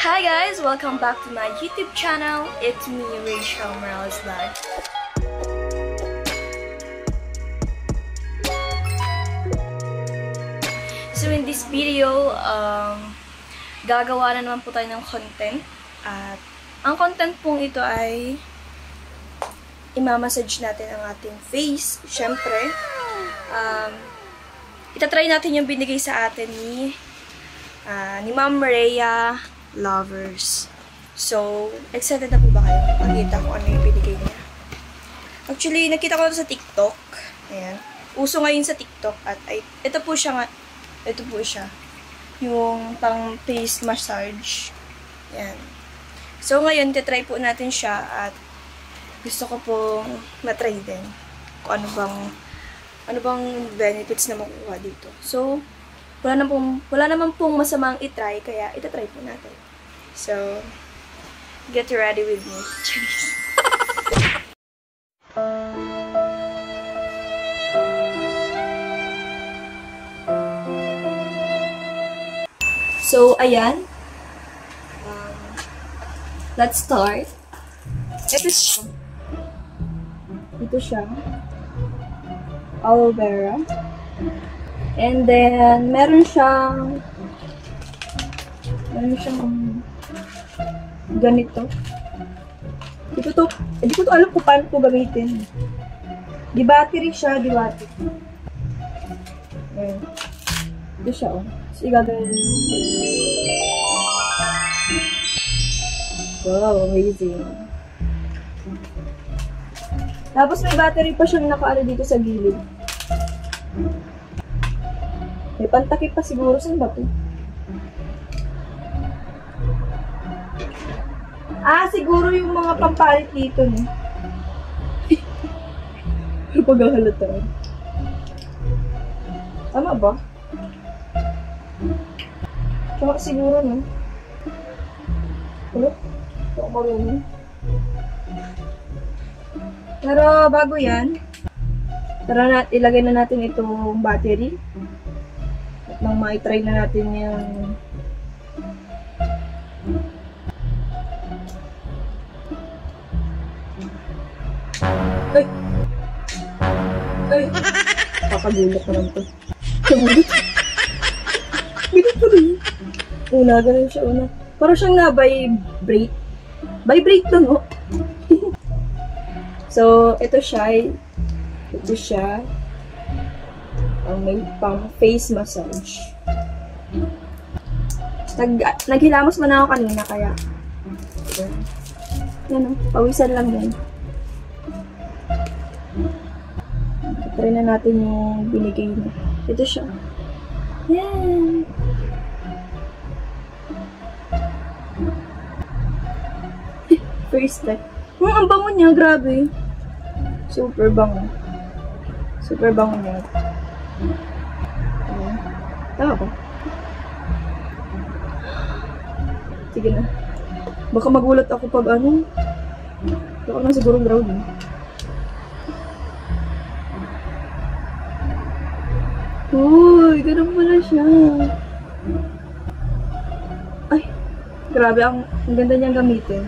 Hi guys! Welcome back to my YouTube channel. It's me, Rachel Morales Vlog. So in this video, gagawa na naman po tayo ng content. At ang content pong ito ay imamassage natin ang ating face. Siyempre, itatry natin yung binigay sa atin ni Ma'am Rhea Lovers. So, excited na po ba kayo makita kung ano yung binigay niya? Actually, nakita ko ito sa TikTok. Ayan. Uso ngayon sa TikTok. At ito po siya nga. Ito po siya. Yung pang face massage. Ayan. So, ngayon, titry po natin siya. At gusto ko pong matry din. Kung ano bang benefits na makukuha dito. So, wala naman pong masamang itry, kaya itatry po natin. So, get ready with me. So, ayan. Let's start. Ito siya. Aloe vera. And then, meron siyang ganito. Hindi ko to alam kung paano ko gamitin. Di battery siya, di battery. Ayan. Ito siya, oh. So, gagawin. Wow, amazing. Tapos may battery pa siyang nakaano dito sa gilid. May pantakip pa siguro. Saan ba ito? Siguro yung mga pampalit dito, no? Pero paghahalata. Tama ba? Tsaka siguro, no? Ito ako marunong. Pero bago yan, tara ilagay na natin itong battery. At nang ma-try na natin yung Ay! Papagulat ko lang ito. Kagulat. Bigat ko rin. Ganun siya una. Parang siyang na-vibrate. Vibrate to, no? So, ito siya. May pang face massage. Naghilamos man ako kanina, kaya yan o, pawisan lang yan. Try na natin yung binigay niya. Ito siya. Yan. First step. Ang bango niya, grabe. Super bango. Super bango niya. Tama ba? Sige na. Baka magulat ako pag ano. Baka na siguro ground. Uy, ganun pala siya. Ay, grabe. Ang ganda niyang gamitin.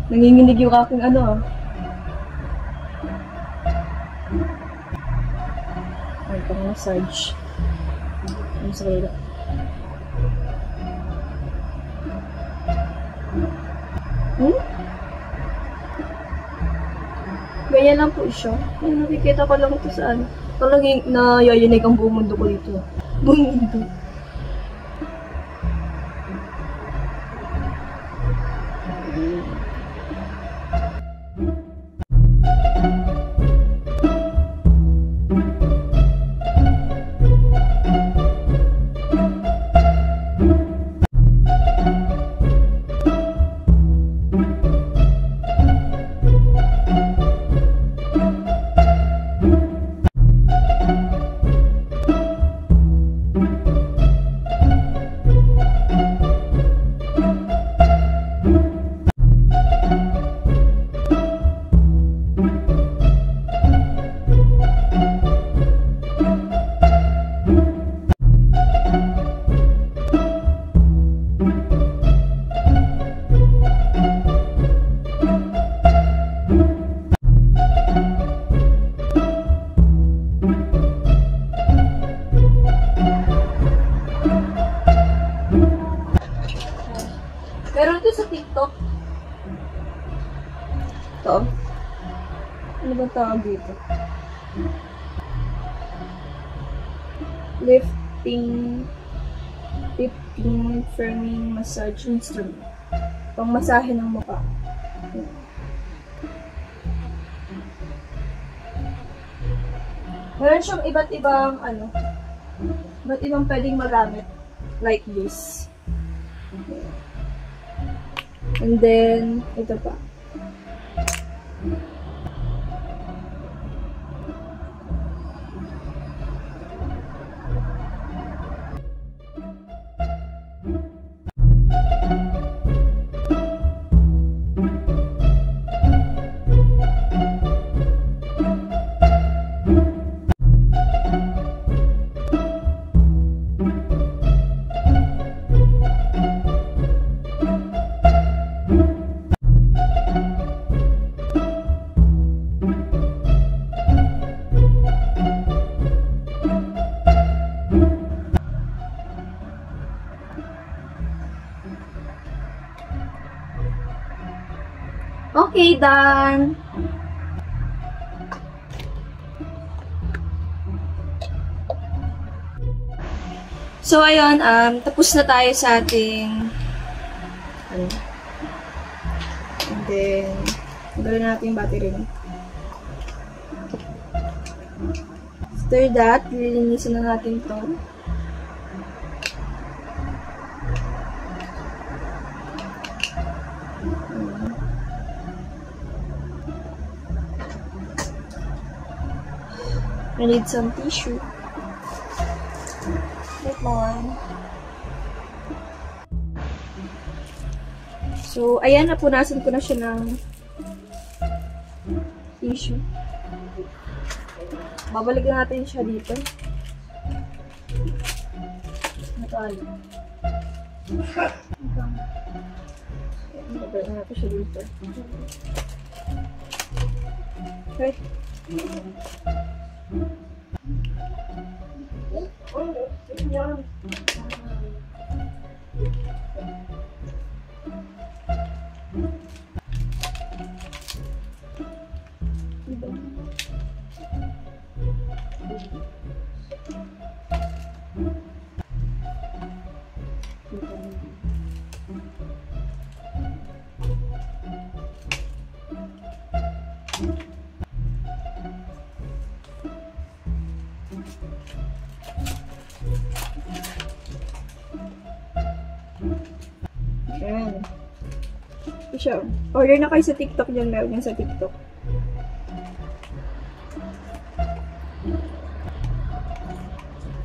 Nanginginig yung aking ano. Ay, pang massage. Ang sarili. Ganyan lang po siya. Ay, nakikita ko lang ito sa ano. Talagang nayayanig ang buong mundo ko dito. Buong mundo. Ano ba tawag dito? Lifting firming massage instrument. Pang masahe ng mukha. Meron siyang iba't ibang iba't ibang pwedeng magamit. Like this. And then, ito pa. Okay, done! So, ayun, tapos na tayo sa ating And then, gawin natin yung battery rin. After that, lilinisin na natin to. I need some tissue. Wait more. So, ayan, napunasan ko na siya ng tissue. Babalikan natin siya dito. Natalo. Babalikan natin siya dito. Okay. Ayan. Siya. Order na kayo sa TikTok dyan. Meron yan sa TikTok.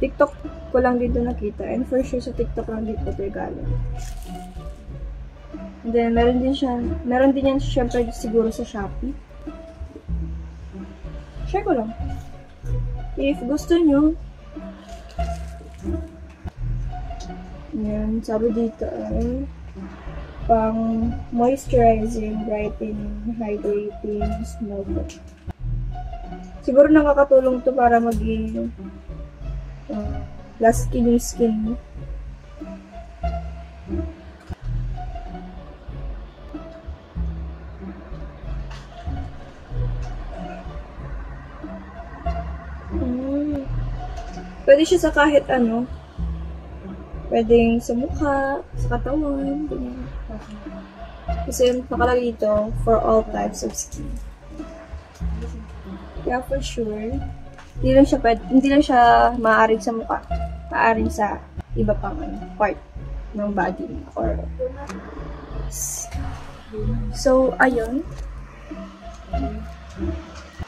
TikTok ko lang dito nakita. And for sure sa TikTok lang dito galing. And then, meron din yan syempre siguro sa Shopee. Share ko lang. If gusto nyo, yan, sabi dito ay pang moisturizing, brightening, hydrating, smooth. Siguro nakakatulong to para maging last skin yung skin mo. Pwede siya sa kahit ano. Pwedeng sa mukha, sa katawan, ganyan. Kasi nakalagay dito, for all types of skin. Kaya for sure, hindi lang siya maaaring sa mukha. Maaaring sa iba pang part ng body mo. So, ayun.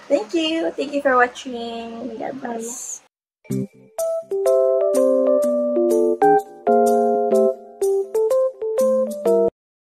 Thank you. Thank you for watching. God bless.